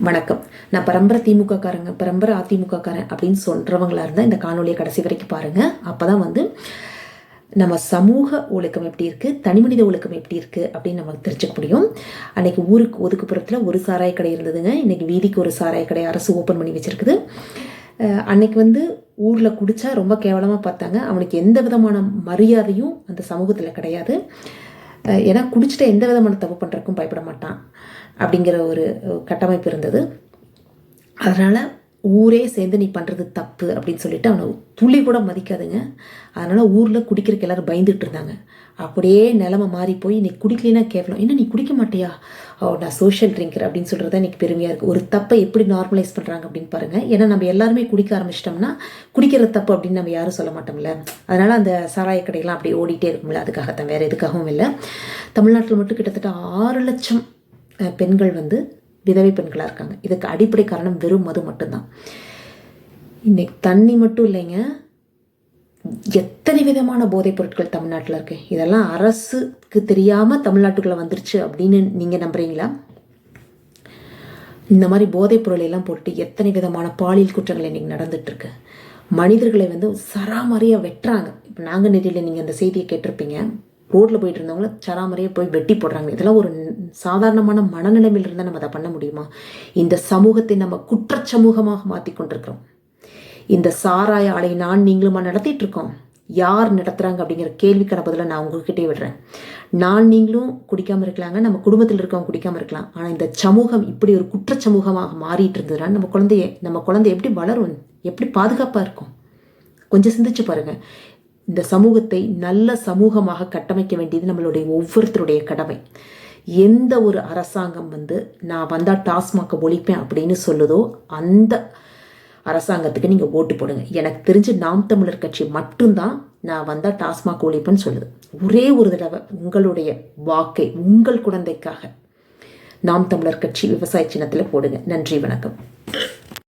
வணக்கம். நான் பரம்பரை திமுககாரங்க, பரம்பரை அதிமுககாரன் அப்படின்னு சொல்கிறவங்களா இருந்தால் இந்த காணொலியை கடைசி வரைக்கும் பாருங்கள். அப்போ தான் நம்ம சமூக ஒழுக்கம் எப்படி இருக்குது, தனிமனித ஒழுக்கம் எப்படி இருக்குது அப்படின்னு நமக்கு தெரிஞ்சுக்க முடியும். அன்றைக்கி ஊருக்கு ஒதுக்குப்புறத்தில் ஒரு சாராய கடை இருந்ததுங்க. இன்றைக்கி வீதிக்கு ஒரு சாராய கடை அரசு ஓப்பன் பண்ணி வச்சுருக்குது. அன்னைக்கு ஊரில் குடித்தா ரொம்ப கேவலமாக பார்த்தாங்க. அவனுக்கு எந்த விதமான மரியாதையும் அந்த சமூகத்தில் கிடையாது. ஏன்னா குடிச்சிட்ட எந்த விதமான தப்பு பண்ணுறதுக்கும் பயப்பட மாட்டான் அப்படிங்கிற ஒரு கட்டமைப்பு இருந்தது. அதனால் ஊரே சேர்ந்து நீ பண்ணுறது தப்பு அப்படின்னு சொல்லிட்டு அவனை துளி கூட மதிக்காதுங்க. அதனால் ஊரில் குடிக்கிறதுக்கு எல்லோரும் பயந்துட்டு இருந்தாங்க. அப்படியே நிலமை மாறி போய் இன்னைக்கு குடிக்கலைன்னா கேட்கலாம், என்ன நீ குடிக்க மாட்டியா, நான் சோஷியல் ட்ரிங்கர் அப்படின்னு சொல்கிறது எனக்கு பெருமையாக இருக்குது. ஒரு தப்பை எப்படி நார்மலைஸ் பண்ணுறாங்க அப்படின்னு பாருங்கள். ஏன்னா நம்ம எல்லாருமே குடிக்க ஆரம்பிச்சிட்டோம்னா குடிக்கிற தப்பு அப்படின்னு நம்ம யாரும் சொல்ல மாட்டோம்ல. அதனால் அந்த சாராய கடையெல்லாம் அப்படியே ஓடிட்டே இருக்கும்ல, அதுக்காகத்தான், வேறு எதுக்காகவும் இல்லை. தமிழ்நாட்டில் மட்டும் கிட்டத்தட்ட 6 லட்சம் பெண்கள் விதவை பெண்களாக இருக்காங்க. இதுக்கு அடிப்படை காரணம் வெறும் மது மட்டும்தான். இன்னைக்கு தண்ணி மட்டும் இல்லைங்க, எத்தனை விதமான போதைப் பொருட்கள் தமிழ்நாட்டில் இருக்கு. இதெல்லாம் அரசுக்கு தெரியாமல் தமிழ்நாட்டுக்குள்ளே வந்துருச்சு அப்படின்னு நீங்கள் நம்புறீங்களா? இந்த மாதிரி போதைப் பொருளை எல்லாம் போட்டு எத்தனை விதமான பாலியல் குற்றங்கள் இன்னைக்கு நடந்துட்டு இருக்கு. மனிதர்களை சராமரியாக வெட்டுறாங்க. இப்போ நாங்குநேரியில் நீங்கள் அந்த செய்தியை கேட்டிருப்பீங்க. ரோட்டில் போயிட்டு இருந்தவங்கள சராமரியாக போய் வெட்டி போடுறாங்க. இதெல்லாம் ஒரு சாதாரணமான மனநிலைமையில் இருந்தால் நம்ம அதை பண்ண முடியுமா? இந்த சமூகத்தை நம்ம குற்ற சமூகமாக மாற்றி கொண்டிருக்கிறோம். இந்த சாராய ஆலை நீங்களுமா நடத்திட்டு இருக்கோம். யார் நடத்துகிறாங்க அப்படிங்கிற கேள்விக்கான பதிலை நான் உங்ககிட்டே விடுறேன். நீங்களும் குடிக்காமல் இருக்கலாங்க, நம்ம குடும்பத்தில் இருக்கவங்க குடிக்காமல் இருக்கலாம். ஆனால் இந்த சமூகம் இப்படி ஒரு குற்ற சமூகமாக மாறிட்டு இருந்ததுன்னா நம்ம குழந்தை எப்படி வளரும், எப்படி பாதுகாப்பாக இருக்கும்? கொஞ்சம் சிந்திச்சு பாருங்கள். இந்த சமூகத்தை நல்ல சமூகமாக கட்டமைக்க வேண்டியது நம்மளுடைய ஒவ்வொருத்தருடைய கடமை. எந்த ஒரு அரசாங்கம் நான் வந்தால் டாஸ்மாகை ஒழிப்பேன் அப்படின்னு சொல்லுதோ அந்த அரசாங்கத்துக்கு நீங்கள் ஓட்டு போடுங்க. எனக்கு தெரிஞ்சு நாம் தமிழர் கட்சி மட்டும்தான் நான் வந்தால் டாஸ்மாக் ஒழிப்புன்னு சொல்லுது. ஒரே ஒரு தடவை உங்களுடைய வாக்கை உங்கள் குழந்தைக்காக நாம் தமிழர் கட்சி விவசாய சின்னத்தில் போடுங்க. நன்றி, வணக்கம்.